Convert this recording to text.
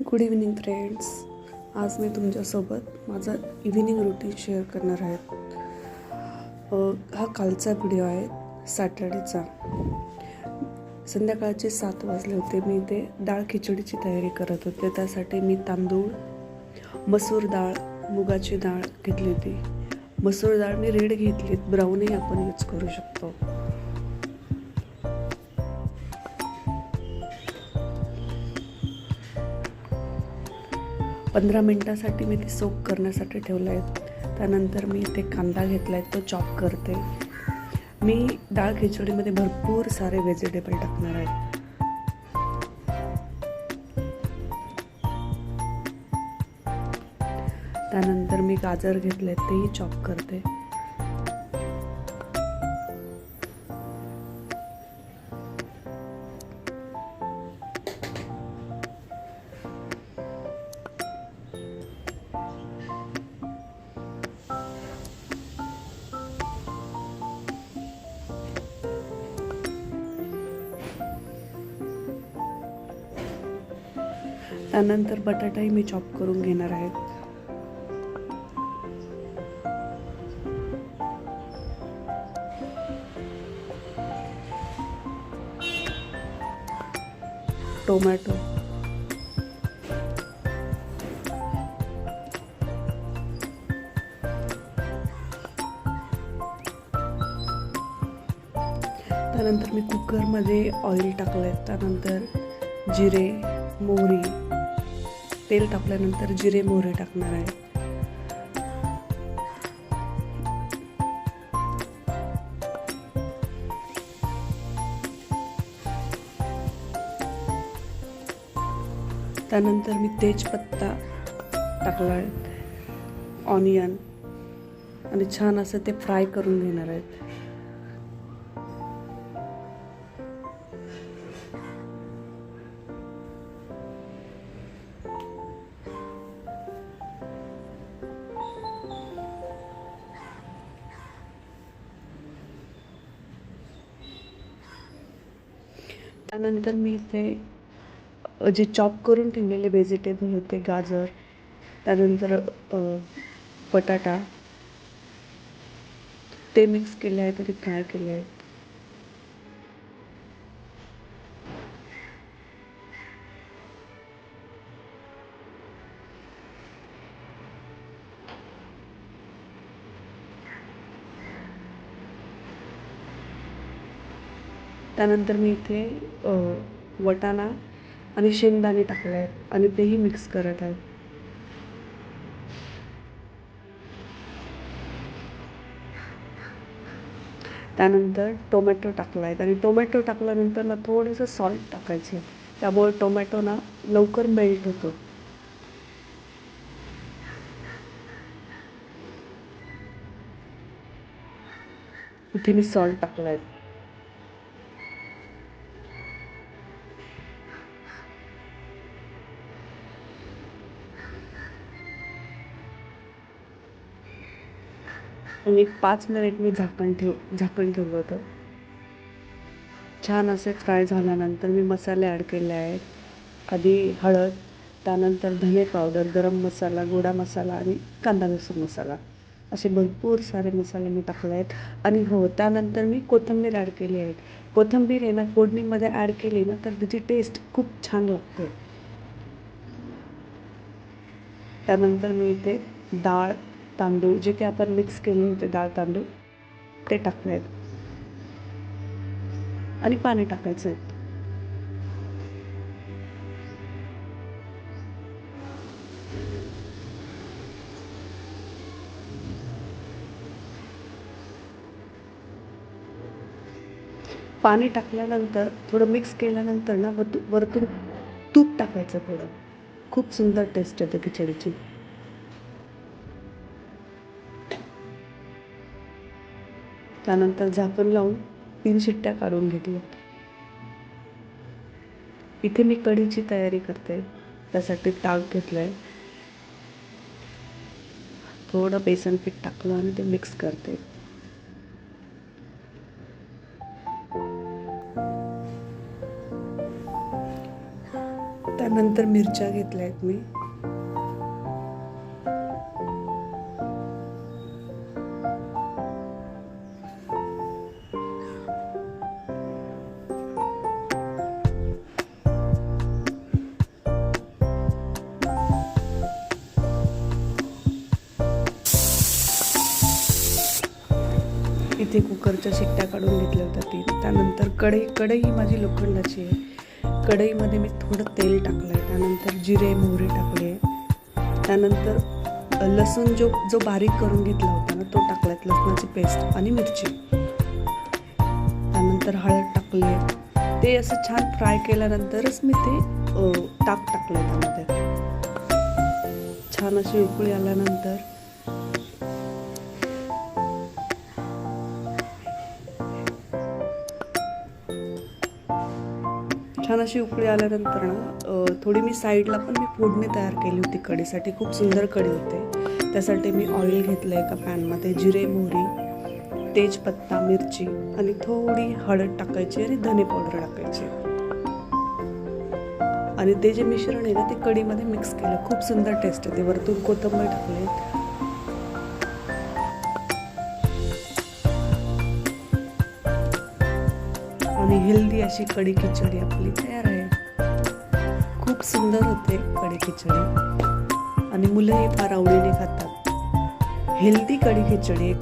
Good evening friends. आज मी तुमच्यासोबत माझा इव्हिनिंग रुटीन शेअर करणार आहे. हा कालचा व्हिडिओ आहे, सॅटर्डेचा. संध्याकाळचे 7 वाजले होते. मी ते डाळ खिचडीची तयारी करत होते. त्यासाठी मी तांदूळ, मसूर डाळ, मुगाची डाळ घेतली होती. मसूर डाळ मी रेड घेतली, ब्राऊनही आपण यूज करू शकतो. पंधरा मिनटासाठी मी ती सोक करण्यासाठी ठेवलं आहे. त्यानंतर मी इथे कांदा घेतला आहे, तो चॉप करते. मी डाळ खिचडीमध्ये भरपूर सारे व्हेजिटेबल टाकणार आहेत. त्यानंतर मी गाजर घेतले, तेही चॉप करते. त्यानंतर बटाटाही मी चॉप करून घेणार आहे. टोमॅटो, त्यानंतर मी कुकरमध्ये ऑइल टाकलं आहे. त्यानंतर जिरे, मोहरी, तेल टाकल्यानंतर जिरे मोहरी टाकणार आहे. त्यानंतर मी तेजपत्ता टाकला आहे, ऑनियन, आणि छान असं ते फ्राय करून घेणार आहेत. त्यानंतर मी इथे जे चॉप करून ठेवलेले व्हेजिटेबल होते, गाजर, त्यानंतर बटाटा, ते मिक्स केले आहेत आणि फ्राय केले आहेत. त्यानंतर मी इथे वाटाणा आणि शेंगदाणे टाकले आहेत आणि तेही मिक्स करत आहेत. त्यानंतर टोमॅटो टाकला आहेत आणि टोमॅटो टाकल्यानंतर ना थोडंसं सॉल्ट टाकायचं, त्यामुळे टोमॅटो ना लवकर मेल्ट होतो. इथे मी सॉल्ट टाकला आहे. आणि 5 मिनिट मी झाकण ठेवलं होतं. छान असे फ्राय झाल्यानंतर मी मसाले ॲड केले आहेत. आधी हळद, त्यानंतर धने पावडर, गरम मसाला, गोडा मसाला आणि कांदा लसूण मसाला, असे भरपूर सारे मसाले मी टाकले आहेत. आणि हो, त्यानंतर मी कोथिंबीर ॲड केली आहे. कोथिंबीर आहे ना फोडणीमध्ये ॲड केली ना तर त्याची टेस्ट खूप छान लागते. त्यानंतर मी इथे डाळ, तांदूळ, जे की आपण मिक्स केले होते डाळ तांदूळ, ते टाकले आहेत आणि पाणी टाकायचं आहे. पाणी टाकल्यानंतर थोडं मिक्स केल्यानंतर ना वरतून तूप टाकायचं थोडं. खूप सुंदर टेस्ट येते खिचडीची. त्यानंतर झाकण लावून 3 शिट्ट्या काढून घेतल्या. इथे मी कढीची तयारी करते. त्यासाठी ताक घेतलं आहे, थोडं बेसन पीठ टाकलं आणि ते मिक्स करते. नंतर मिरच्या घेतल्या आहेत मी. इथे कुकरच्या शिट्ट्या काढून घेतल्या होत्या 3. त्यानंतर कढई ही माझी लोखंडाची आहे. कढईमध्ये मी थोडं तेल टाकलं आहे. त्यानंतर जिरे मोहरी टाकले. त्यानंतर लसूण जो बारीक करून घेतला होता ना तो टाकलात, लसणाची पेस्ट आणि मिरची. त्यानंतर हळद टाकले. ते असं छान फ्राय केल्यानंतरच मी ते ताक टाकलं त्यामध्ये. छान अशी उकळी आल्यानंतर ना थोडी मी साईडला पण मी फोडणी तयार केली होती कढीसाठी. खूप सुंदर कढी होते. त्यासाठी मी ऑइल घेतलं एका पॅनमध्ये. जिरे मोहरी, तेजपत्ता, मिरची आणि थोडी हळद टाकायची आणि धने पावडर टाकायची. आणि ते जे मिश्रण आहे ना ते कढीमध्ये मिक्स केलं. खूप सुंदर टेस्ट येते. वरतून कोथिंबीर टाकले. आणि हेल्दी अशी कढी खिचडी आपली तयार आहे. खूप सुंदर होते कढी खिचडी आणि मुलंही फार आवडीने खातात. हेल्दी कढी खिचडी